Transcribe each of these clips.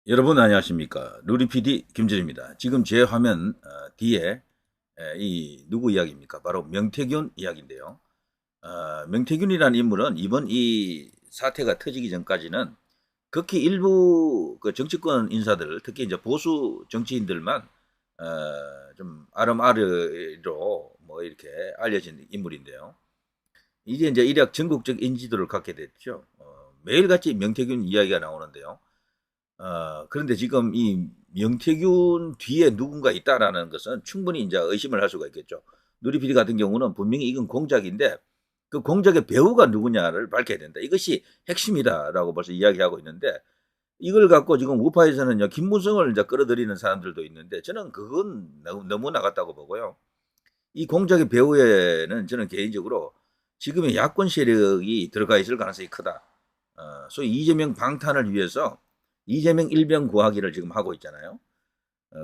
여러분 안녕하십니까. 루리 PD 김진입니다. 지금 제 화면 뒤에 이 누구 이야기입니까? 바로 명태균 이야기인데요. 명태균이라는 인물은 이번 이 사태가 터지기 전까지는 극히 일부 그 정치권 인사들, 특히 이제 보수 정치인들만 좀 아름아리로 뭐 이렇게 알려진 인물인데요. 이제 이력 전국적 인지도를 갖게 됐죠. 매일같이 명태균 이야기가 나오는데요. 그런데 지금 이 명태균 뒤에 누군가 있다라는 것은 충분히 이제 의심을 할 수가 있겠죠. 누리피디 같은 경우는 분명히 이건 공작인데 그 공작의 배우가 누구냐를 밝혀야 된다. 이것이 핵심이다라고 벌써 이야기하고 있는데 이걸 갖고 지금 우파에서는요 김무성을 이제 끌어들이는 사람들도 있는데 저는 그건 너무 나갔다고 보고요. 이 공작의 배후에는 저는 개인적으로 지금의 야권 세력이 들어가 있을 가능성이 크다. 소위 이재명 방탄을 위해서 이재명 일병 구하기를 지금 하고 있잖아요.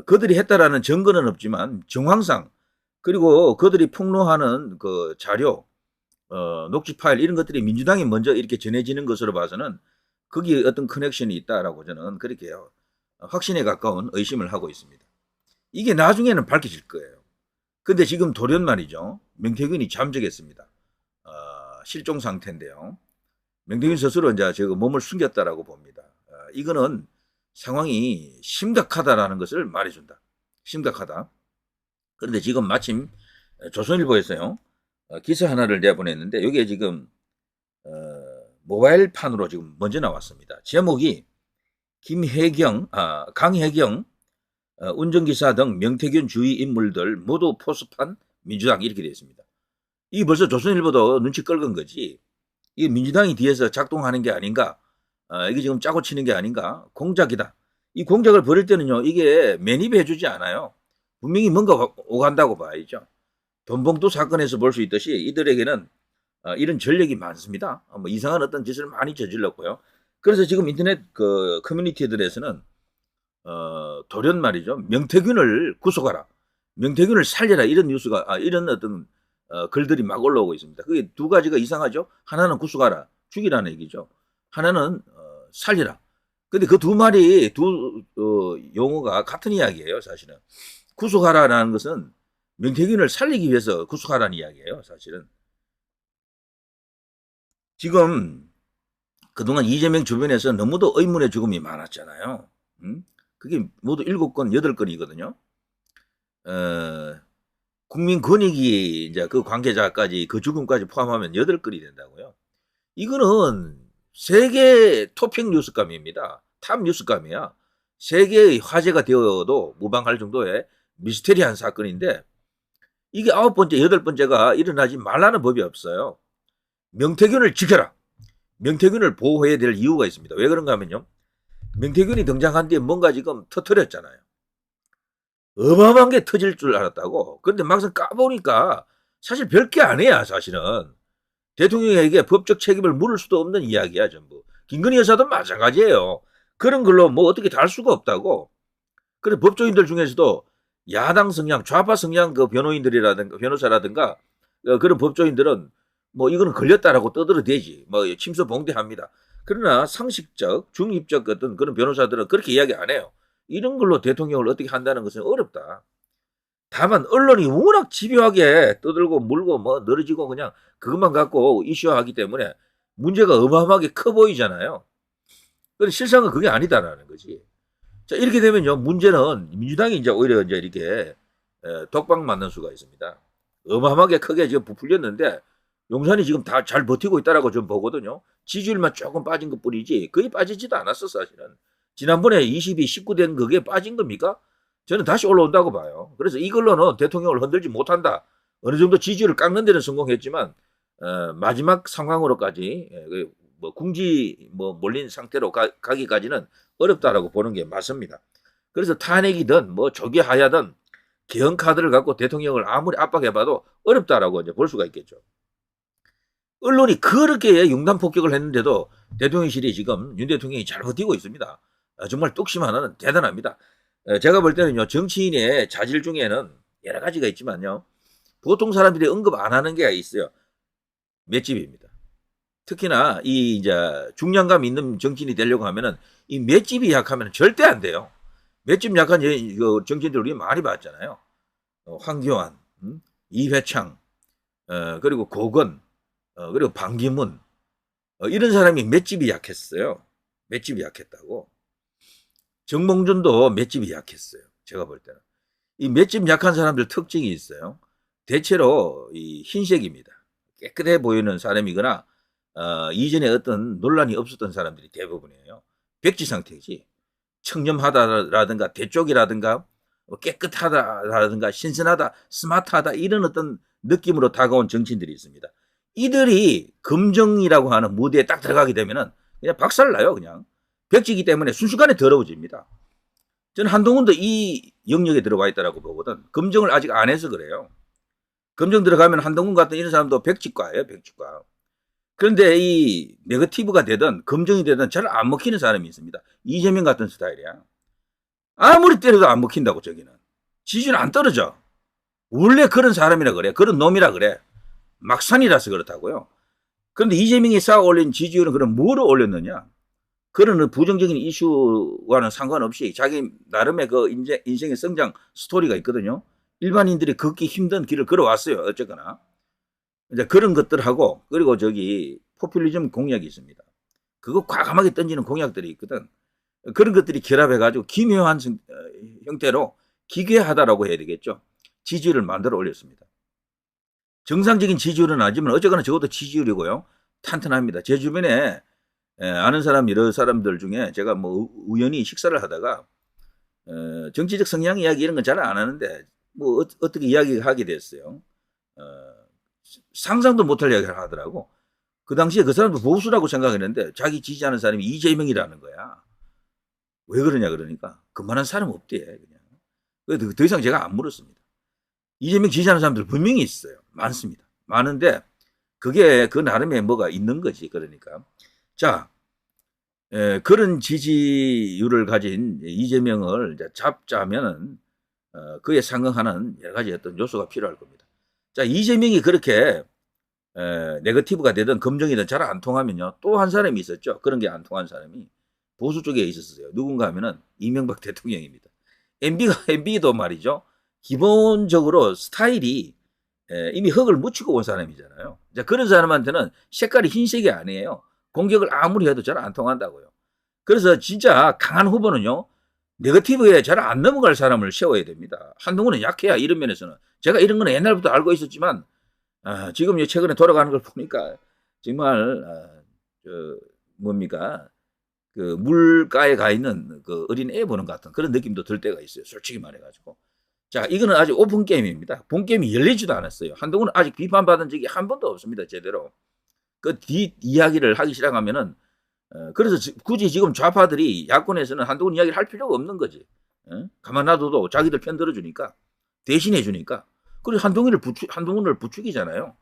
그들이 했다라는 증거는 없지만 정황상 그리고 그들이 폭로하는 그 자료, 녹취 파일 이런 것들이 민주당이 먼저 이렇게 전해지는 것으로 봐서는 거기에 어떤 커넥션이 있다라고 저는 그렇게 확신에 가까운 의심을 하고 있습니다. 이게 나중에는 밝혀질 거예요. 근데 지금 돌연 말이죠. 명태균이 잠적했습니다. 실종 상태인데요. 명태균 스스로 이제 제가 몸을 숨겼다라고 봅니다. 이거는 상황이 심각하다라는 것을 말해준다. 심각하다. 그런데 지금 마침 조선일보에서요. 기사 하나를 내보냈는데 여기에 지금 모바일판으로 지금 먼저 나왔습니다. 제목이 강혜경 운전기사 등 명태균 주위 인물들 모두 포섭한 민주당 이렇게 되어 있습니다. 이게 벌써 조선일보도 눈치 끓은 거지. 이게 민주당이 뒤에서 작동하는 게 아닌가. 이게 지금 짜고 치는 게 아닌가. 공작이다. 이 공작을 벌일 때는요. 이게 매입해 주지 않아요. 분명히 뭔가 오간다고 봐야죠. 돈봉투 사건에서 볼 수 있듯이 이들에게는 이런 전력이 많습니다. 뭐 이상한 어떤 짓을 많이 저질렀고요. 그래서 지금 인터넷 그 커뮤니티들에서는 돌연 말이죠. 명태균을 구속하라. 명태균을 살려라. 이런 뉴스가 이런 어떤 글들이 막 올라오고 있습니다. 그게 두 가지가 이상하죠. 하나는 구속하라. 죽이라는 얘기죠. 하나는 살리라. 근데 그 두 말이 두 용어가 같은 이야기예요. 사실은. 구속하라라는 것은 명태균을 살리기 위해서 구속하라는 이야기예요. 사실은. 지금 그동안 이재명 주변에서 너무도 의문의 죽음이 많았잖아요. 그게 모두 7건, 8건이거든요. 어, 국민권익위 이제 그 관계자까지 그 죽음까지 포함하면 8건이 된다고요. 이거는 세계 토픽 뉴스감입니다. 탑 뉴스감이야. 세계의 화제가 되어도 무방할 정도의 미스테리한 사건인데 이게 9번째, 8번째가 일어나지 말라는 법이 없어요. 명태균을 지켜라. 명태균을 보호해야 될 이유가 있습니다. 왜 그런가 하면요. 명태균이 등장한 뒤에 뭔가 지금 터뜨렸잖아요. 어마어마한 게 터질 줄 알았다고. 그런데 막상 까보니까 사실 별게 아니야, 사실은. 대통령에게 법적 책임을 물을 수도 없는 이야기야, 전부. 김건희 여사도 마찬가지예요. 그런 걸로 뭐 어떻게 달 수가 없다고. 그래, 법조인들 중에서도 야당 성향, 좌파 성향 그 변호인들이라든가, 변호사라든가, 그런 법조인들은 뭐 이거는 걸렸다라고 떠들어대지. 뭐 침소봉대합니다. 그러나 상식적, 중립적 어떤 그런 변호사들은 그렇게 이야기 안 해요. 이런 걸로 대통령을 어떻게 한다는 것은 어렵다. 다만 언론이 워낙 집요하게 떠들고 물고 뭐 늘어지고 그냥 그것만 갖고 이슈화하기 때문에 문제가 어마어마하게 커 보이잖아요. 근데 실상은 그게 아니다라는 거지. 자, 이렇게 되면요, 문제는 민주당이 이제 오히려 이제 이렇게 독박 맞는 수가 있습니다. 어마어마하게 크게 지금 부풀렸는데 용산이 지금 다 잘 버티고 있다라고 좀 보거든요. 지지율만 조금 빠진 것 뿐이지 거의 빠지지도 않았어, 사실은. 지난번에 22, 19 된 그게 빠진 겁니까? 저는 다시 올라온다고 봐요. 그래서 이걸로는 대통령을 흔들지 못한다. 어느 정도 지지율을 깎는 데는 성공했지만 마지막 상황으로까지 뭐 궁지 뭐 몰린 상태로 가기까지는 어렵다라고 보는 게 맞습니다. 그래서 탄핵이든 뭐 조기하야든 개헌 카드를 갖고 대통령을 아무리 압박해봐도 어렵다라고 이제 볼 수가 있겠죠. 언론이 그렇게 융단 폭격을 했는데도 대통령실이 지금 윤 대통령이 잘 버티고 있습니다. 정말 뚝심 하나는 대단합니다. 제가 볼 때는요, 정치인의 자질 중에는 여러 가지가 있지만요, 보통 사람들이 언급 안 하는 게 있어요. 맷집입니다. 특히나 이 이제 중량감 있는 정치인이 되려고 하면은 이 맷집이 약하면 절대 안 돼요. 맷집 약한 정치인들 우리 많이 봤잖아요. 황교안, 이회창, 그리고 고건, 그리고 반기문, 이런 사람이 맷집이 약했어요. 맷집이 약했다고. 정몽준도 맷집이 약했어요. 제가 볼 때는. 이 맷집 약한 사람들 특징이 있어요. 대체로 이 흰색입니다. 깨끗해 보이는 사람이거나 이전에 어떤 논란이 없었던 사람들이 대부분이에요. 백지 상태지. 청렴하다라든가 대쪽이라든가 깨끗하다라든가 신선하다, 스마트하다 이런 어떤 느낌으로 다가온 정치인들이 있습니다. 이들이 검정이라고 하는 무대에 딱 들어가게 되면은 그냥 박살나요. 그냥 백지이기 때문에 순식간에 더러워집니다. 저는 한동훈도 이 영역에 들어와 있다고 보거든. 검정을 아직 안 해서 그래요. 검정 들어가면 한동훈 같은 이런 사람도 백지과예요. 백지과. 그런데 이 네거티브가 되든 검정이 되든 잘 안 먹히는 사람이 있습니다. 이재명 같은 스타일이야. 아무리 때려도 안 먹힌다고 저기는. 지지는 안 떨어져. 원래 그런 사람이라 그래. 그런 놈이라 그래. 막산이라서 그렇다고요. 그런데 이재명이 쌓아 올린 지지율은 그럼 뭐로 올렸느냐? 그런 부정적인 이슈와는 상관없이 자기 나름의 그 인생의 성장 스토리가 있거든요. 일반인들이 걷기 힘든 길을 걸어왔어요. 어쨌거나. 이제 그런 것들하고 그리고 저기 포퓰리즘 공약이 있습니다. 그거 과감하게 던지는 공약들이 있거든. 그런 것들이 결합해가지고 기묘한 형태로 기괴하다라고 해야 되겠죠. 지지율을 만들어 올렸습니다. 정상적인 지지율은 아니지만 어쨌거나 적어도 지지율이고요. 탄탄합니다. 제 주변에 아는 사람 여러 사람들 중에 제가 뭐 우연히 식사를 하다가 정치적 성향 이야기 이런 건 잘 안 하는데 뭐 어떻게 이야기하게 됐어요. 상상도 못할 이야기를 하더라고. 그 당시에 그 사람도 보수라고 생각했는데 자기 지지하는 사람이 이재명이라는 거야. 왜 그러냐 그러니까 그만한 사람 없대 그냥. 더 이상 제가 안 물었습니다. 이재명 지지하는 사람들 분명히 있어요. 많습니다. 많은데 그게 그 나름의 뭐가 있는 거지. 그러니까 자 그런 지지율을 가진 이재명을 잡자면은 그에 상응하는 여러 가지 어떤 요소가 필요할 겁니다. 자 이재명이 그렇게 네거티브가 되든 검정이든 잘 안 통하면요. 또 한 사람이 있었죠. 그런 게 안 통한 사람이 보수 쪽에 있었어요. 누군가 하면은 이명박 대통령입니다. MB도 말이죠. 기본적으로 스타일이 이미 흙을 묻히고 온 사람이잖아요. 자, 그런 사람한테는 색깔이 흰색이 아니에요. 공격을 아무리 해도 잘 안 통한다고요. 그래서 진짜 강한 후보는요. 네거티브에 잘 안 넘어갈 사람을 세워야 됩니다. 한동훈은 약해야 이런 면에서는. 제가 이런 거는 옛날부터 알고 있었지만 지금 최근에 돌아가는 걸 보니까 정말 뭡니까 그 물가에 가 있는 그 어린 애 보는 것 같은 그런 느낌도 들 때가 있어요. 솔직히 말해가지고. 자, 이거는 아직 오픈 게임입니다. 본 게임이 열리지도 않았어요. 한동훈은 아직 비판받은 적이 한 번도 없습니다. 제대로. 그 뒷 이야기를 하기 시작하면은 그래서 굳이 지금 좌파들이 야권에서는 한동훈 이야기를 할 필요가 없는 거지. 가만 놔둬도 자기들 편 들어주니까 대신해 주니까. 그리고 한동훈을 부추기잖아요.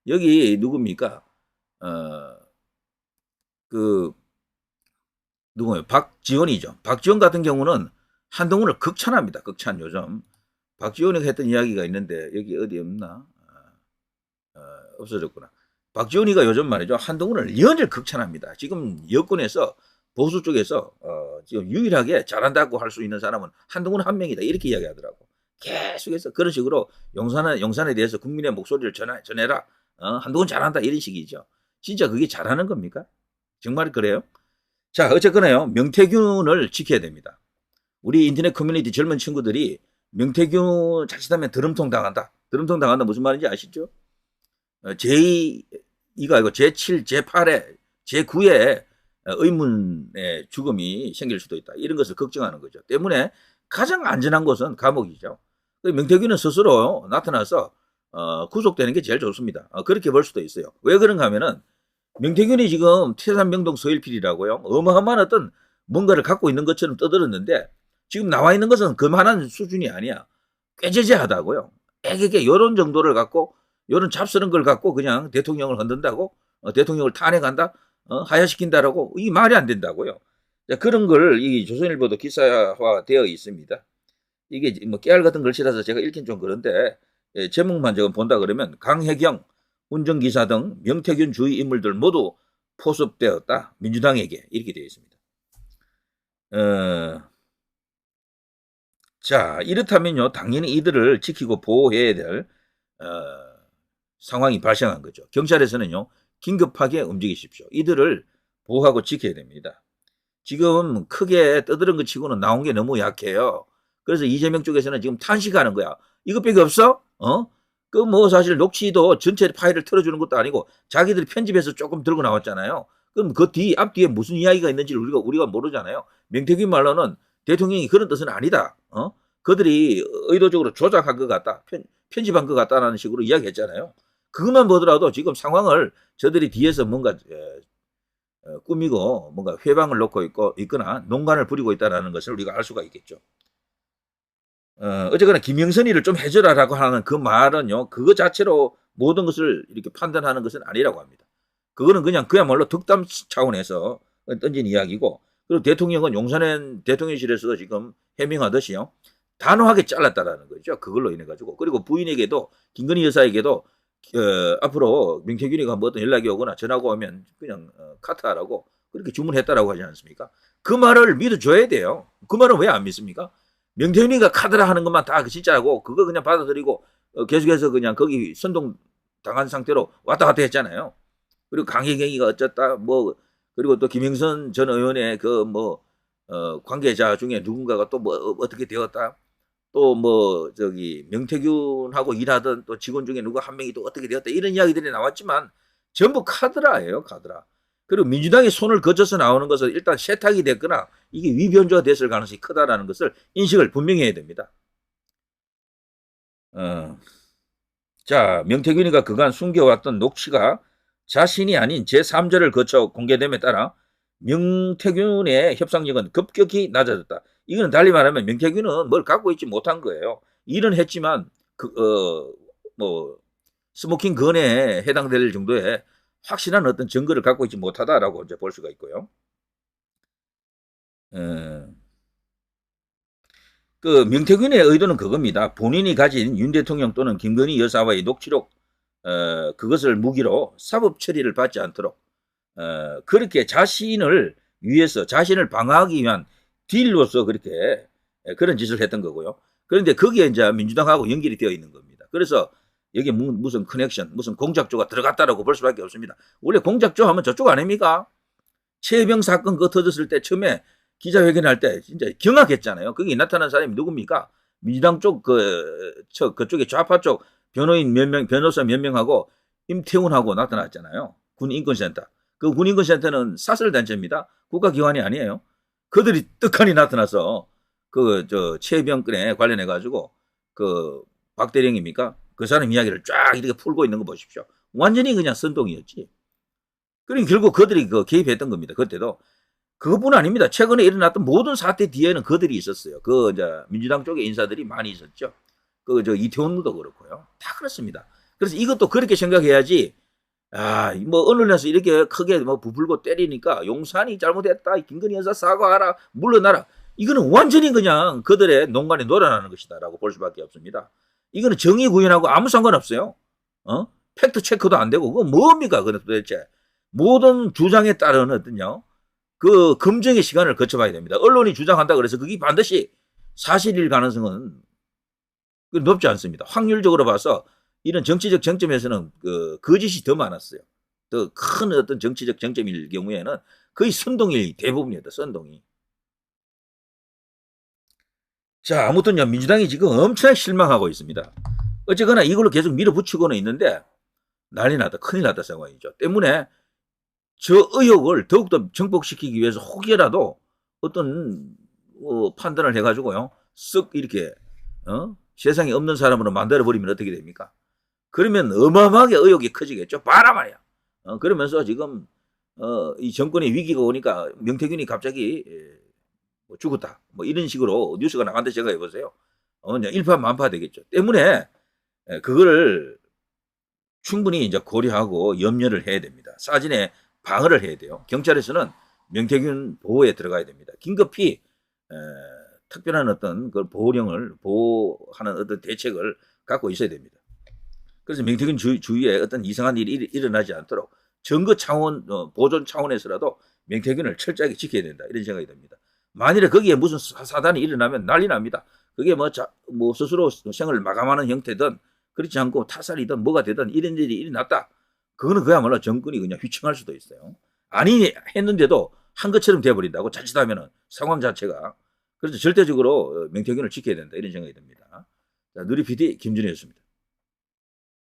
여기 누굽니까? 누구예요? 박지원이죠. 박지원 같은 경우는 한동훈을 극찬합니다. 극찬 요즘. 박지원이 했던 이야기가 있는데 여기 어디 없나? 없어졌구나. 박지원이가 요즘 말이죠. 한동훈을 연일 극찬합니다. 지금 여권에서 보수 쪽에서 지금 유일하게 잘한다고 할 수 있는 사람은 한동훈 한 명이다. 이렇게 이야기하더라고. 계속해서 그런 식으로 용산에 대해서 국민의 목소리를 전해라. 한동훈 잘한다. 이런 식이죠. 진짜 그게 잘하는 겁니까? 정말 그래요? 자, 어쨌거나요. 명태균을 지켜야 됩니다. 우리 인터넷 커뮤니티 젊은 친구들이 명태균 자칫하면 드럼통 당한다. 드럼통 당한다 무슨 말인지 아시죠? 제2가 아니고 제7, 제8에 제9의 의문의 죽음이 생길 수도 있다. 이런 것을 걱정하는 거죠. 때문에 가장 안전한 곳은 감옥이죠. 명태균은 스스로 나타나서 구속되는 게 제일 좋습니다. 그렇게 볼 수도 있어요. 왜 그런가 하면은 명태균이 지금 태산명동 서일필이라고요. 어마어마한 어떤 뭔가를 갖고 있는 것처럼 떠들었는데 지금 나와 있는 것은 그만한 수준이 아니야. 꾀죄죄하다고요. 애게게 이런 정도를 갖고 이런 잡스러운 걸 갖고 그냥 대통령을 흔든다고 대통령을 탄핵한다 하야시킨다라고 이 말이 안 된다고요. 그런 걸 이 조선일보도 기사화되어 있습니다. 이게 뭐 깨알 같은 글씨라서 제가 읽긴 좀 그런데 제목만 지금 본다 그러면 강혜경 운전기사 등 명태균 주의 인물들 모두 포섭되었다. 민주당에게 이렇게 되어 있습니다. 자, 이렇다면요, 당연히 이들을 지키고 보호해야 될 상황이 발생한 거죠. 경찰에서는요, 긴급하게 움직이십시오. 이들을 보호하고 지켜야 됩니다. 지금 크게 떠드는 것 치고는 나온 게 너무 약해요. 그래서 이재명 쪽에서는 지금 탄식하는 거야. 이것밖에 없어? 그 뭐 사실 녹취도 전체 파일을 틀어주는 것도 아니고 자기들이 편집해서 조금 들고 나왔잖아요. 그럼 그 앞뒤에 무슨 이야기가 있는지를 우리가 모르잖아요. 명태균 말로는 대통령이 그런 뜻은 아니다. 그들이 의도적으로 조작한 것 같다. 편집한 것 같다라는 식으로 이야기했잖아요. 그것만 보더라도 지금 상황을 저들이 뒤에서 뭔가 꾸미고 뭔가 회방을 놓고 있거나 농간을 부리고 있다는 것을 우리가 알 수가 있겠죠. 어쨌거나 김영선이를 좀 해줘라라고 하는 그 말은요, 그거 자체로 모든 것을 이렇게 판단하는 것은 아니라고 합니다. 그거는 그냥 그야말로 덕담 차원에서 던진 이야기고, 그리고 대통령은 용산의 대통령실에서 지금 해명하듯이요, 단호하게 잘랐다라는 거죠. 그걸로 인해 가지고. 그리고 부인에게도, 김건희 여사에게도 앞으로 명태균이가 뭐 어떤 연락이 오거나 전화가 오면 그냥 카트하라고 그렇게 주문했다라고 하지 않습니까? 그 말을 믿어줘야 돼요. 그 말은 왜 안 믿습니까? 명태균이가 카드라 하는 것만 다 진짜고 그거 그냥 받아들이고 계속해서 그냥 거기 선동 당한 상태로 왔다 갔다 했잖아요. 그리고 강혜경이가 어쨌다 뭐, 그리고 또 김영선 전 의원의 그 뭐 관계자 중에 누군가가 또 뭐 어떻게 되었다, 또 뭐 저기 명태균하고 일하던 또 직원 중에 누가 한 명이 또 어떻게 되었다, 이런 이야기들이 나왔지만 전부 카드라예요, 카드라. 그리고 민주당이 손을 거쳐서 나오는 것은 일단 세탁이 됐거나 이게 위변조가 됐을 가능성이 크다라는 것을 인식을 분명히 해야 됩니다. 자, 명태균이가 그간 숨겨왔던 녹취가 자신이 아닌 제3자를 거쳐 공개됨에 따라 명태균의 협상력은 급격히 낮아졌다. 이거는 달리 말하면 명태균은 뭘 갖고 있지 못한 거예요. 일은 했지만 뭐 스모킹 건에 해당될 정도의 확실한 어떤 증거를 갖고 있지 못하다라고 이제 볼 수가 있고요. 그 명태균의 의도는 그겁니다. 본인이 가진 윤 대통령 또는 김건희 여사와의 녹취록 그것을 무기로 사법 처리를 받지 않도록 그렇게 자신을 위해서, 자신을 방어하기 위한 딜로서 그렇게 그런 짓을 했던 거고요. 그런데 거기에 이제 민주당하고 연결이 되어 있는 겁니다. 그래서 여기 무슨 커넥션, 무슨 공작조가 들어갔다라고 볼 수밖에 없습니다. 원래 공작조 하면 저쪽 아닙니까? 최혜병 사건 그거 터졌을 때 처음에 기자회견할 때 진짜 경악했잖아요. 거기 나타난 사람이 누굽니까? 민주당 쪽 그쪽에 좌파 쪽 변호인 몇 명, 변호사 몇 명하고 임태훈하고 나타났잖아요. 군인권센터. 그 군인권센터는 사설단체입니다. 국가기관이 아니에요. 그들이 떡하니 나타나서 최혜병 건에 관련해 가지고 그 박대령입니까? 그 사람 이야기를 쫙 이렇게 풀고 있는 거 보십시오. 완전히 그냥 선동이었지. 그러니까 결국 그들이 개입했던 겁니다. 그때도. 그것뿐 아닙니다. 최근에 일어났던 모든 사태 뒤에는 그들이 있었어요. 이제 민주당 쪽의 인사들이 많이 있었죠. 이태원도 그렇고요. 다 그렇습니다. 그래서 이것도 그렇게 생각해야지, 뭐 언론에서 이렇게 크게 뭐 부풀고 때리니까 용산이 잘못했다, 김건희 여사 사과하라, 물러나라, 이거는 완전히 그냥 그들의 농간에 놀아나는 것이다라고 볼 수밖에 없습니다. 이거는 정의 구현하고 아무 상관없어요. 팩트 체크도 안 되고 그거 뭡니까? 그건 도대체 모든 주장에 따른 어떤요, 그 검증의 시간을 거쳐봐야 됩니다. 언론이 주장한다 그래서 그게 반드시 사실일 가능성은 높지 않습니다. 확률적으로 봐서 이런 정치적 쟁점에서는 거짓이 더 많았어요. 더 큰 어떤 정치적 쟁점일 경우에는 거의 선동이 대부분이었다. 선동이. 자, 아무튼요, 민주당이 지금 엄청 실망하고 있습니다. 어쨌거나 이걸로 계속 밀어붙이고는 있는데 난리 났다, 큰일 났다 상황이죠. 때문에 저 의혹을 더욱더 정복시키기 위해서 혹여라도 어떤 판단을 해가지고요, 쓱 이렇게 세상에 없는 사람으로 만들어버리면 어떻게 됩니까? 그러면 어마어마하게 의혹이 커지겠죠. 봐라 말이야. 그러면서 지금 이 정권의 위기가 오니까 명태균이 갑자기 뭐 죽었다, 뭐 이런 식으로 뉴스가 나간다 생각해보세요. 일파만파 되겠죠. 때문에 그거를 충분히 이제 고려하고 염려를 해야 됩니다. 사진에 방어를 해야 돼요. 경찰에서는 명태균 보호에 들어가야 됩니다. 긴급히 특별한 어떤 그 보호령을 보호하는 어떤 대책을 갖고 있어야 됩니다. 그래서 명태균 주위에 어떤 이상한 일이 일어나지 않도록 증거 차원, 보존 차원에서라도 명태균을 철저하게 지켜야 된다. 이런 생각이 듭니다. 만일에 거기에 무슨 사단이 일어나면 난리 납니다. 그게 뭐 스스로 생을 마감하는 형태든 그렇지 않고 타살이든 뭐가 되든 이런 일이 일어났다. 그거는 그야말로 정권이 그냥 휘청할 수도 있어요. 아니 했는데도 한 것처럼 돼버린다고 자칫하면은 상황 자체가. 그래서 절대적으로 명태균을 지켜야 된다. 이런 생각이 듭니다. 자, 누리 PD 김준희였습니다.